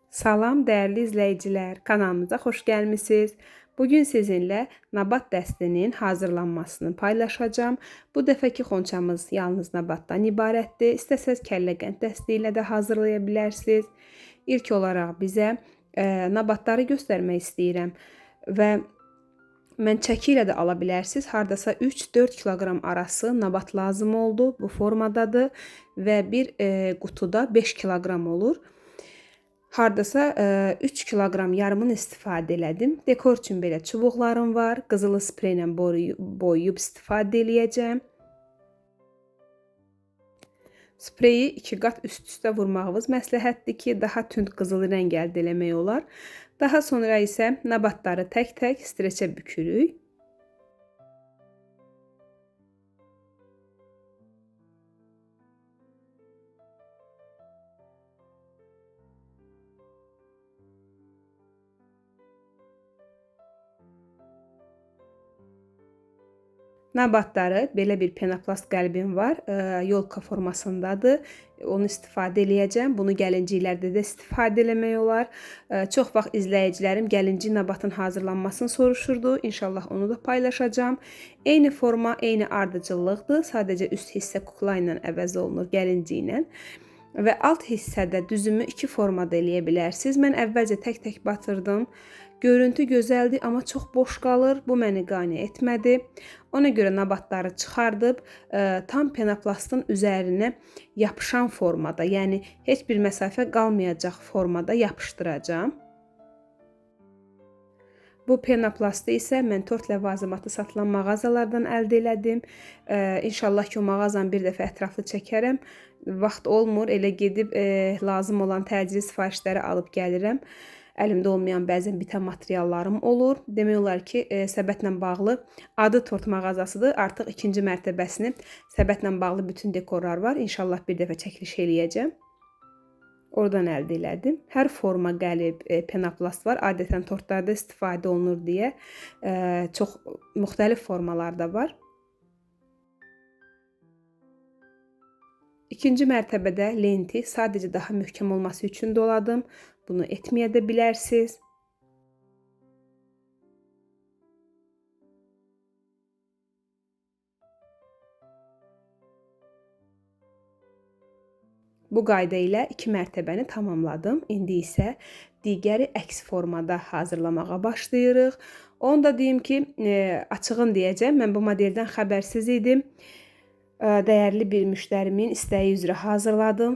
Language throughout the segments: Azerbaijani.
Salam dəyərli izləyicilər, kanalımıza xoş gəlmisiniz. Bugün sizinlə nabat dəstinin hazırlanmasını paylaşacağım. Bu dəfəki xonçamız yalnız nabatdan ibarətdir. İstəsəz kəlləqənd dəsti ilə də hazırlaya bilərsiniz. İlk olaraq bizə nabatları göstərmək istəyirəm və mən çəki ilə də ala bilərsiniz. Hardasa 3-4 kiloqram arası nabat lazım oldu. Bu formadadır və bir qutuda 5 kiloqram olur. Hardasa 3 kiloqram yarımını istifadə elədim. Dekor üçün belə çubuqlarım var. Qızılı sprey ilə boyayıb istifadə eləyəcəm. Spreyi 2 qat üst-üstə vurmağınız məsləhətdir ki, daha tünd qızılı rəng əldə eləmək olar. Daha sonra isə nabatları tək-tək streçə bükürük. Nabatları belə bir penoplast qəlbim var. Yolka formasındadır. Onu istifadə eləyəcəm. Bunu gəlinciklərdə də istifadə eləmək olar. Çox vaxt izləyicilərim gəlinci nabatın hazırlanmasını soruşurdu. İnşallah onu da paylaşacağım. Eyni forma, eyni ardıcıllıqdır. Sadəcə üst hissə kukla ilə əvəz olunur, gəlinci ilə. Və alt hissədə düzümü 2 formada eləyə bilərsiniz. Mən əvvəlcə tək-tək batırdım. Görüntü gözəldir, amma çox boş qalır. Bu məni qane etmədi. Ona görə nabatları çıxardıb tam penoplastın üzərinə yapışan formada, yəni heç bir məsafə qalmayacaq formada yapışdıracağam. Bu penoplastı isə mən tort ləvazimatı satılan mağazalardan əldə elədim. İnşallah ki, o mağazanı bir dəfə ətraflı çəkərəm. Vaxt olmur, elə gedib lazım olan təcili sifarişləri alıb gəlirəm. Əlimdə olmayan bəzən bitən materiallarım olur. Demək olar ki, səbətlə bağlı adı tort mağazasıdır. Artıq 2-ci mərtəbəsini səbətlə bağlı bütün dekorlar var. İnşallah bir dəfə çəkiliş eləyəcəm. Oradan əldə elədim. Hər forma qəlib, penoplast var. Adətən tortlarda istifadə olunur deyə çox müxtəlif formalar da var. İkinci mərtəbədə lenti sadəcə daha möhkəm olması üçün doladım. Bunu etməyə də bilərsiniz. Bu qayda ilə 2 mərtəbəni tamamladım. İndi isə digəri əks formada hazırlamağa başlayırıq. Onu da deyim ki, açığın deyəcəm, mən bu modeldən xəbərsiz idim. Dəyərli bir müştərimin istəyi üzrə hazırladım.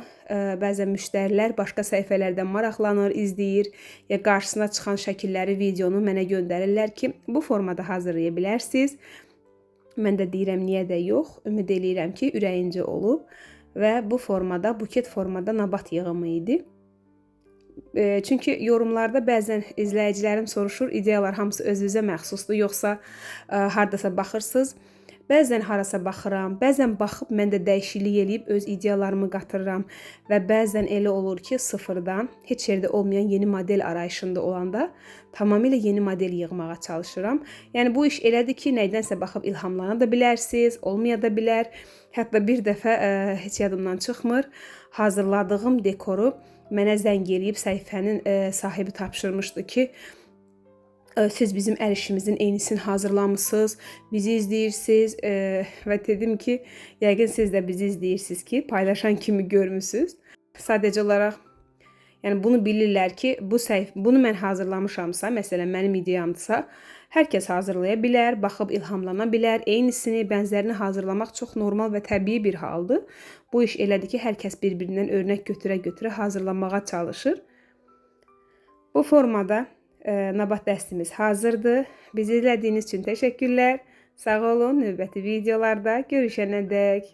Bəzən müştərilər başqa səhifələrdən maraqlanır, izləyir ya qarşısına çıxan şəkilləri, videonu mənə göndərirlər ki, bu formada hazırlaya bilərsiniz. Mən də deyirəm, niyə də yox. Ümid eləyirəm ki, ürəyincə olub və bu formada, buket formada nabat yığımı idi. Çünki yorumlarda bəzən izləyicilərim soruşur, ideyalar hamısı özünüzə məxsusdur, yoxsa hardasa baxırsınız. Bəzən harasa baxıram, bəzən baxıb mən də dəyişiklik eləyib öz ideyalarımı qatırıram və bəzən elə olur ki, sıfırdan, heç yerdə olmayan yeni model arayışında olanda tamamilə yeni model yığmağa çalışıram. Yəni bu iş elədir ki, nədənsə baxıb ilhamlana da bilərsiniz, olmaya da bilər. Hətta bir dəfə heç yadımdan çıxmır, hazırladığım dekoru mənə zəng eləyib səhifənin sahibi tapşırmışdı ki, siz bizim əl işimizin eynisini hazırlamışsınız, bizi izləyirsiniz və dedim ki, yəqin siz də bizi izləyirsiniz ki, paylaşan kimi görmüsünüz. Sadəcə olaraq yəni bunu bilirlər ki, bunu mən hazırlamışamsa, məsələn mənim ideyamdırsa, hər kəs hazırlaya bilər, baxıb ilhamlana bilər. Eynisini, bənzərini hazırlamaq çox normal və təbii bir haldır. Bu iş elədir ki, hər kəs bir-birindən örnək götürə-götürə hazırlamağa çalışır. Bu formada nabat dəstimiz hazırdır. Bizi izlədiyiniz üçün təşəkkürlər. Sağ olun. Növbəti videolarda görüşənədək.